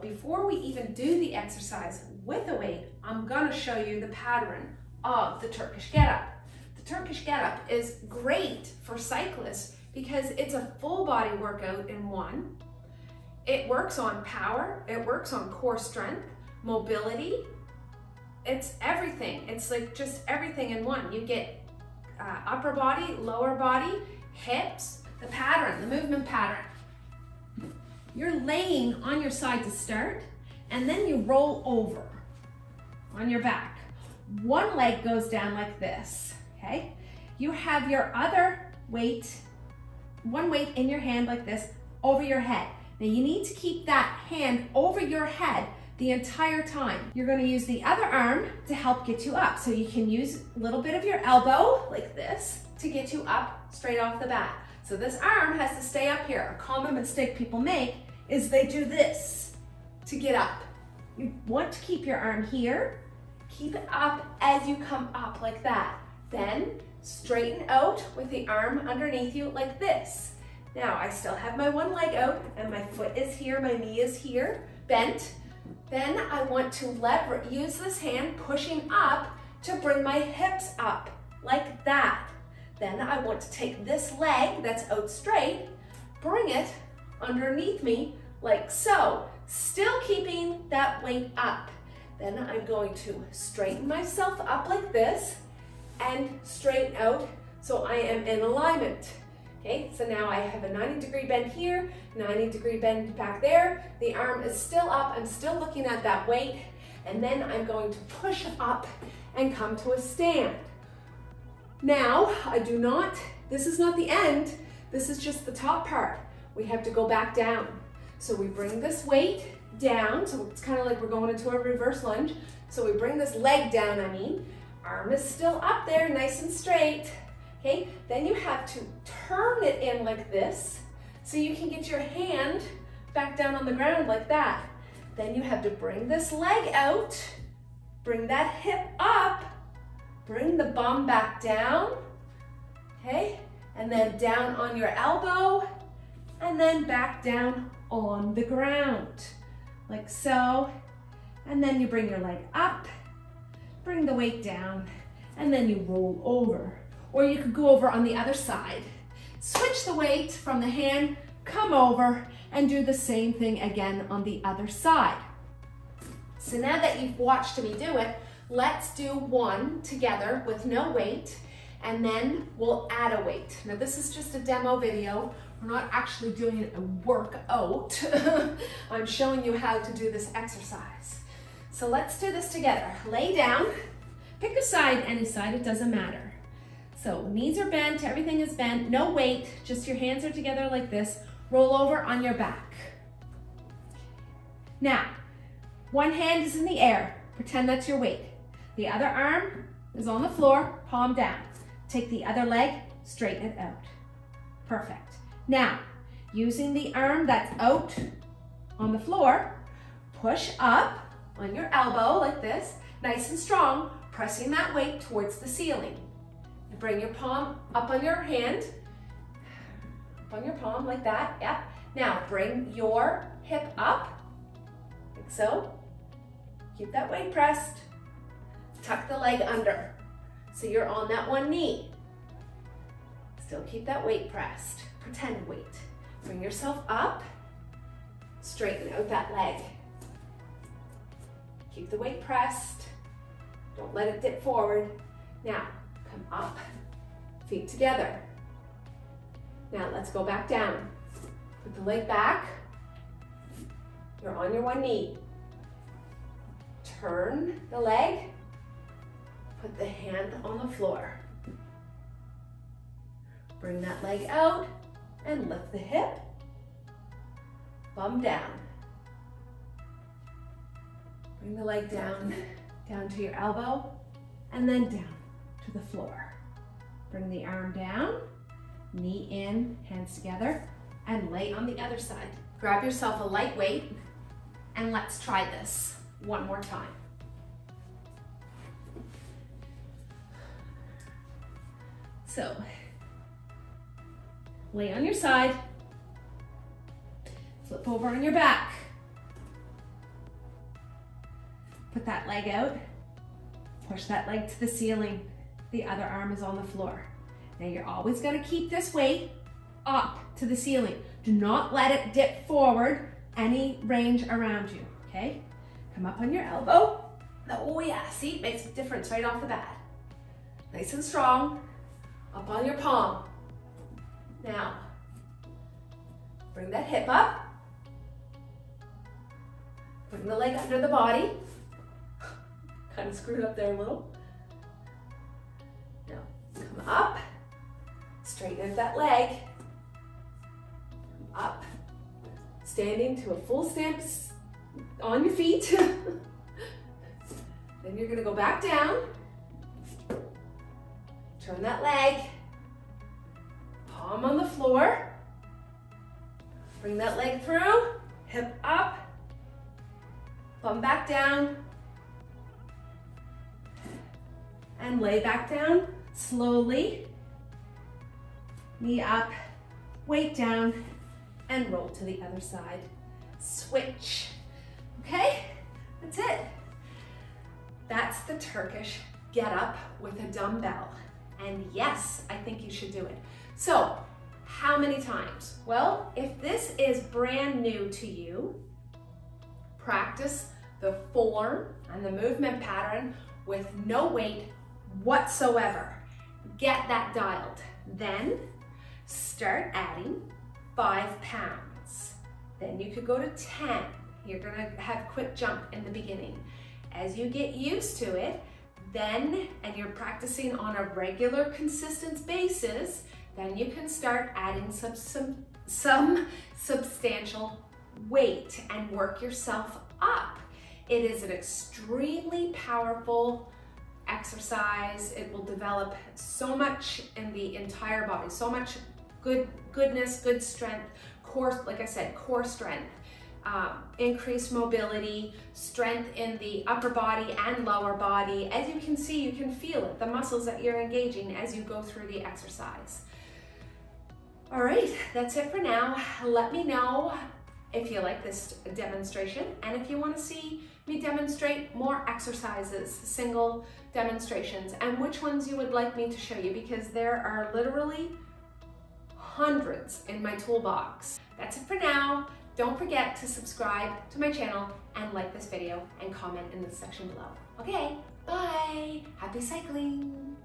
Before we even do the exercise with a weight, I'm gonna show you the pattern of the Turkish Get-Up. The Turkish Get-Up is great for cyclists because it's a full body workout in one. It works on power, it works on core strength, mobility. It's everything. It's like just everything in one. You get upper body, lower body, hips, the pattern, the movement pattern. You're laying on your side to start, and then you roll over on your back. One leg goes down like this, okay? You have your other weight, one weight in your hand like this, over your head. Now you need to keep that hand over your head the entire time. You're gonna use the other arm to help get you up. So you can use a little bit of your elbow, like this, to get you up straight off the bat. So this arm has to stay up here. A common mistake people make is they do this to get up. You want to keep your arm here, keep it up as you come up like that. Then straighten out with the arm underneath you like this. Now I still have my one leg out and my foot is here, my knee is here, bent. Then I want to use this hand pushing up to bring my hips up like that. Then I want to take this leg that's out straight, bring it underneath me like so, still keeping that weight up. Then I'm going to straighten myself up like this and straighten out so I am in alignment. Okay, so now I have a 90-degree bend here, 90-degree bend back there. The arm is still up, I'm still looking at that weight, and then I'm going to push up and come to a stand. Now, this is not the end, this is just the top part. We have to go back down. So we bring this weight down, so it's kind of like we're going into a reverse lunge. So we bring this leg down, arm is still up there, nice and straight. Okay, then you have to turn it in like this, so you can get your hand back down on the ground like that. Then you have to bring this leg out, bring that hip up, bring the bum back down, okay? And then down on your elbow, and then back down on the ground, like so. And then you bring your leg up, bring the weight down, and then you roll over. Or you could go over on the other side. Switch the weight from the hand, come over, and do the same thing again on the other side. So now that you've watched me do it, let's do one together with no weight, and then we'll add a weight. Now this is just a demo video. We're not actually doing a workout. I'm showing you how to do this exercise. So let's do this together. Lay down, pick a side, any side, it doesn't matter. So knees are bent, everything is bent, no weight, just your hands are together like this. Roll over on your back. Now, one hand is in the air, pretend that's your weight. The other arm is on the floor, palm down. Take the other leg, straighten it out. Perfect. Now, using the arm that's out on the floor, push up on your elbow like this, nice and strong, pressing that weight towards the ceiling. Bring your palm up on your hand, up on your palm like that, yep. Now bring your hip up, like so. Keep that weight pressed. Tuck the leg under, so you're on that one knee. Still keep that weight pressed, pretend weight. Bring yourself up, straighten out that leg. Keep the weight pressed, don't let it dip forward. Now, come up, feet together. Now let's go back down. Put the leg back. You're on your one knee. Turn the leg. Put the hand on the floor. Bring that leg out and lift the hip. Bum down. Bring the leg down to your elbow, and then down to the floor. Bring the arm down, knee in, hands together, and lay on the other side. Grab yourself a light weight, and let's try this one more time. So, lay on your side, flip over on your back, Put that leg out, push that leg to the ceiling. The other arm is on the floor. Now you're always gonna keep this weight up to the ceiling. Do not let it dip forward any range around you, okay? Come up on your elbow. Oh yeah, see, it makes a difference right off the bat. Nice and strong, up on your palm. Now, bring that hip up. Bring the leg under the body. Kind of screwed up there a little. Now, come up, straighten out that leg. Come up, standing to a full stance on your feet. Then you're gonna go back down. Turn that leg. Palm on the floor. Bring that leg through, hip up, bum back down, and lay back down slowly. Knee up, weight down, and roll to the other side. Switch, okay? That's it. That's the Turkish Get-Up with a dumbbell. And yes, I think you should do it. So, how many times? Well, if this is brand new to you, practice the form and the movement pattern with no weight whatsoever. Get that dialed. Then start adding 5 pounds. Then you could go to 10. You're gonna have quick jump in the beginning. As you get used to it, then, and you're practicing on a regular, consistent basis, then you can start adding some substantial weight and work yourself up. It is an extremely powerful exercise. It will develop so much in the entire body, so much goodness, good strength, core, like I said, core strength, increased mobility, strength in the upper body and lower body. As you can see, you can feel it, the muscles that you're engaging as you go through the exercise. All right, that's it for now. Let me know if you like this demonstration and if you want to see me demonstrate more exercises, single demonstrations, and which ones you would like me to show you, because there are literally hundreds in my toolbox. That's it for now. Don't forget to subscribe to my channel and like this video and comment in the section below. Okay, bye. Happy cycling.